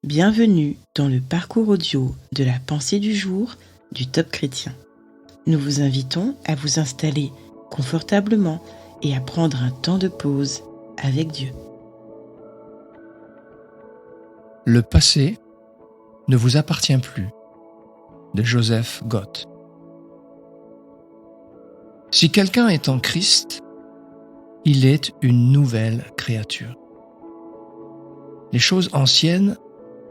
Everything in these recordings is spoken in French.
Bienvenue dans le parcours audio de la pensée du jour du Top Chrétien. Nous vous invitons à vous installer confortablement et à prendre un temps de pause avec Dieu. Le passé ne vous appartient plus, de Joseph Gott. Si quelqu'un est en Christ, il est une nouvelle créature. Les choses anciennes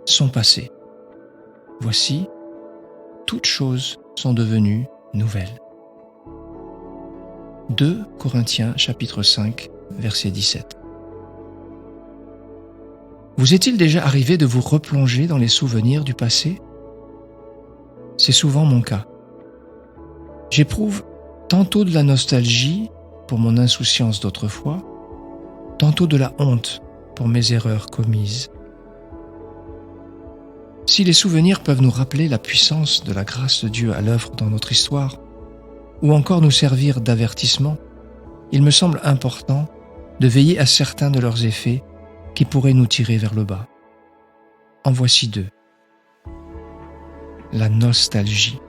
sont passées. Voici, toutes choses sont devenues nouvelles. 2 Corinthiens chapitre 5, verset 17. Vous est-il déjà arrivé de vous replonger dans les souvenirs du passé ? C'est souvent mon cas. J'éprouve tantôt de la nostalgie pour mon insouciance d'autrefois, tantôt de la honte pour mes erreurs commises. Si les souvenirs peuvent nous rappeler la puissance de la grâce de Dieu à l'œuvre dans notre histoire, ou encore nous servir d'avertissement, il me semble important de veiller à certains de leurs effets qui pourraient nous tirer vers le bas. En voici deux. La nostalgie.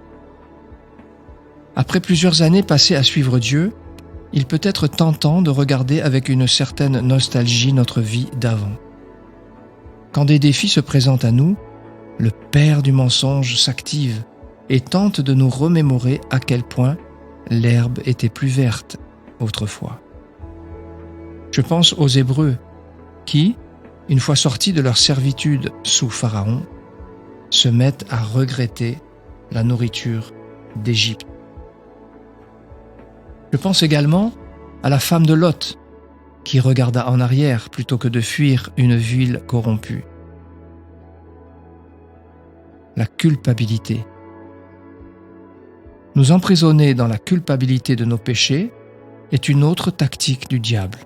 Après plusieurs années passées à suivre Dieu, il peut être tentant de regarder avec une certaine nostalgie notre vie d'avant. Quand des défis se présentent à nous, le père du mensonge s'active et tente de nous remémorer à quel point l'herbe était plus verte autrefois. Je pense aux Hébreux qui, une fois sortis de leur servitude sous Pharaon, se mettent à regretter la nourriture d'Égypte. Je pense également à la femme de Lot qui regarda en arrière plutôt que de fuir une ville corrompue. La culpabilité. Nous emprisonner dans la culpabilité de nos péchés est une autre tactique du diable.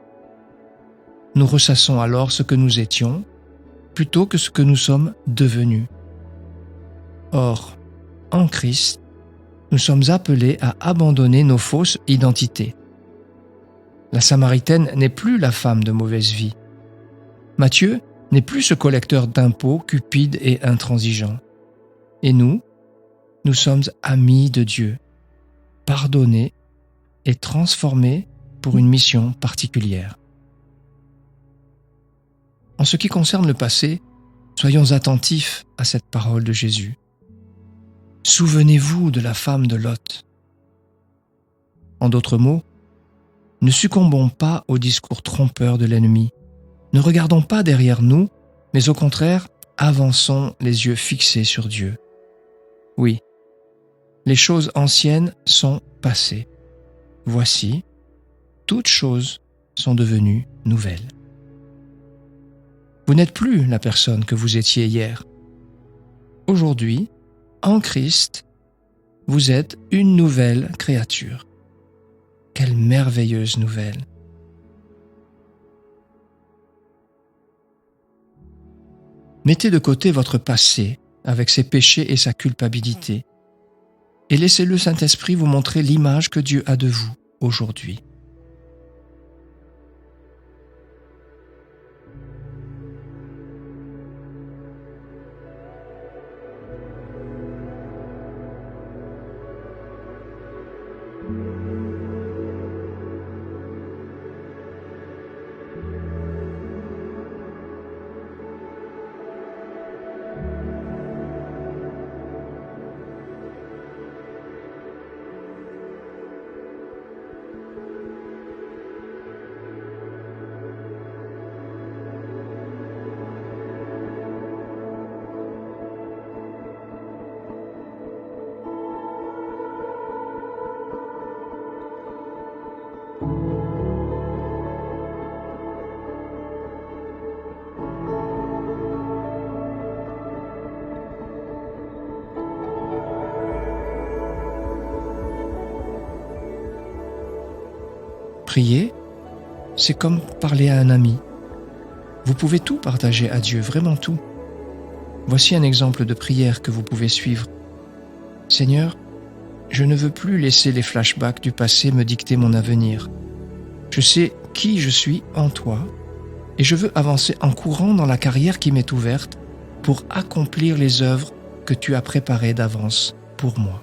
Nous ressassons alors ce que nous étions plutôt que ce que nous sommes devenus. Or, en Christ, nous sommes appelés à abandonner nos fausses identités. La Samaritaine n'est plus la femme de mauvaise vie. Matthieu n'est plus ce collecteur d'impôts cupide et intransigeant. Et nous sommes amis de Dieu, pardonnés et transformés pour une mission particulière. En ce qui concerne le passé, soyons attentifs à cette parole de Jésus. Souvenez-vous de la femme de Lot. En d'autres mots, ne succombons pas au discours trompeur de l'ennemi. Ne regardons pas derrière nous, mais au contraire, avançons les yeux fixés sur Dieu. Oui, les choses anciennes sont passées. Voici, toutes choses sont devenues nouvelles. Vous n'êtes plus la personne que vous étiez hier. Aujourd'hui, en Christ, vous êtes une nouvelle créature. Quelle merveilleuse nouvelle! Mettez de côté votre passé avec ses péchés et sa culpabilité, et laissez le Saint-Esprit vous montrer l'image que Dieu a de vous aujourd'hui. Prier, c'est comme parler à un ami. Vous pouvez tout partager à Dieu, vraiment tout. Voici un exemple de prière que vous pouvez suivre. Seigneur, je ne veux plus laisser les flashbacks du passé me dicter mon avenir. Je sais qui je suis en toi et je veux avancer en courant dans la carrière qui m'est ouverte pour accomplir les œuvres que tu as préparées d'avance pour moi.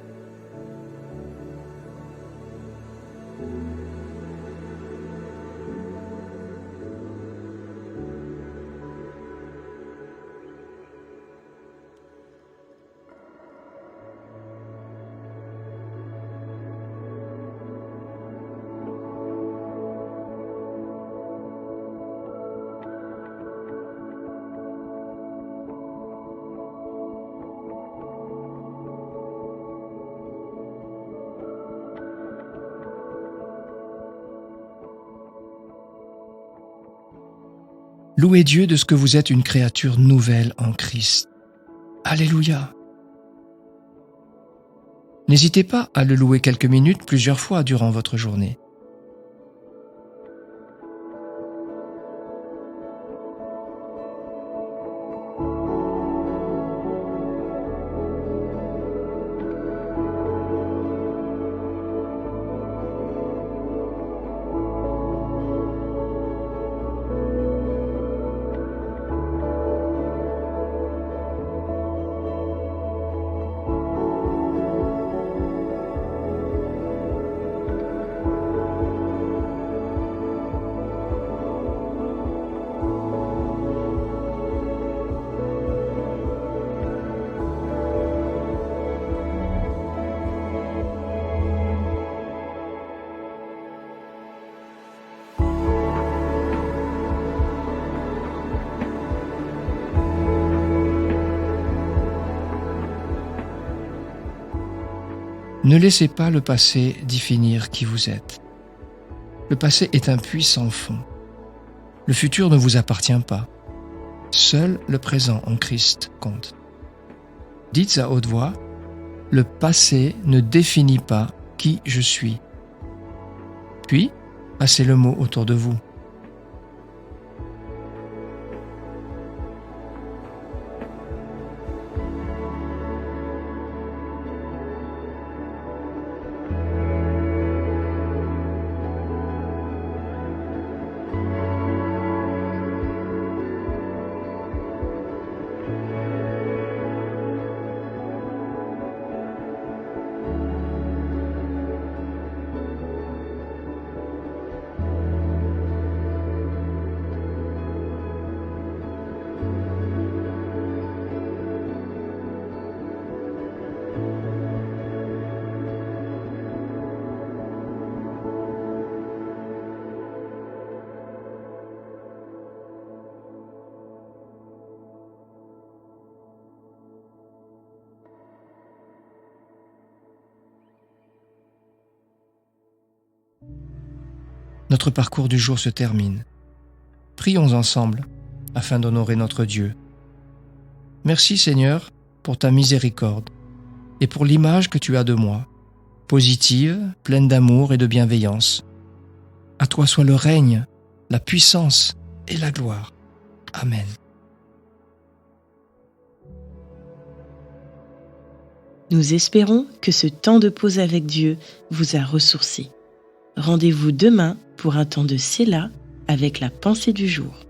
Louez Dieu de ce que vous êtes une créature nouvelle en Christ. Alléluia! N'hésitez pas à le louer quelques minutes plusieurs fois durant votre journée. Ne laissez pas le passé définir qui vous êtes. Le passé est un puits sans fond. Le futur ne vous appartient pas. Seul le présent en Christ compte. Dites à haute voix, « Le passé ne définit pas qui je suis. » Puis, passez le mot autour de vous. Notre parcours du jour se termine. Prions ensemble afin d'honorer notre Dieu. Merci Seigneur pour ta miséricorde et pour l'image que tu as de moi, positive, pleine d'amour et de bienveillance. À toi soit le règne, la puissance et la gloire. Amen. Nous espérons que ce temps de pause avec Dieu vous a ressourci. Rendez-vous demain pour un temps de Séla avec la pensée du jour.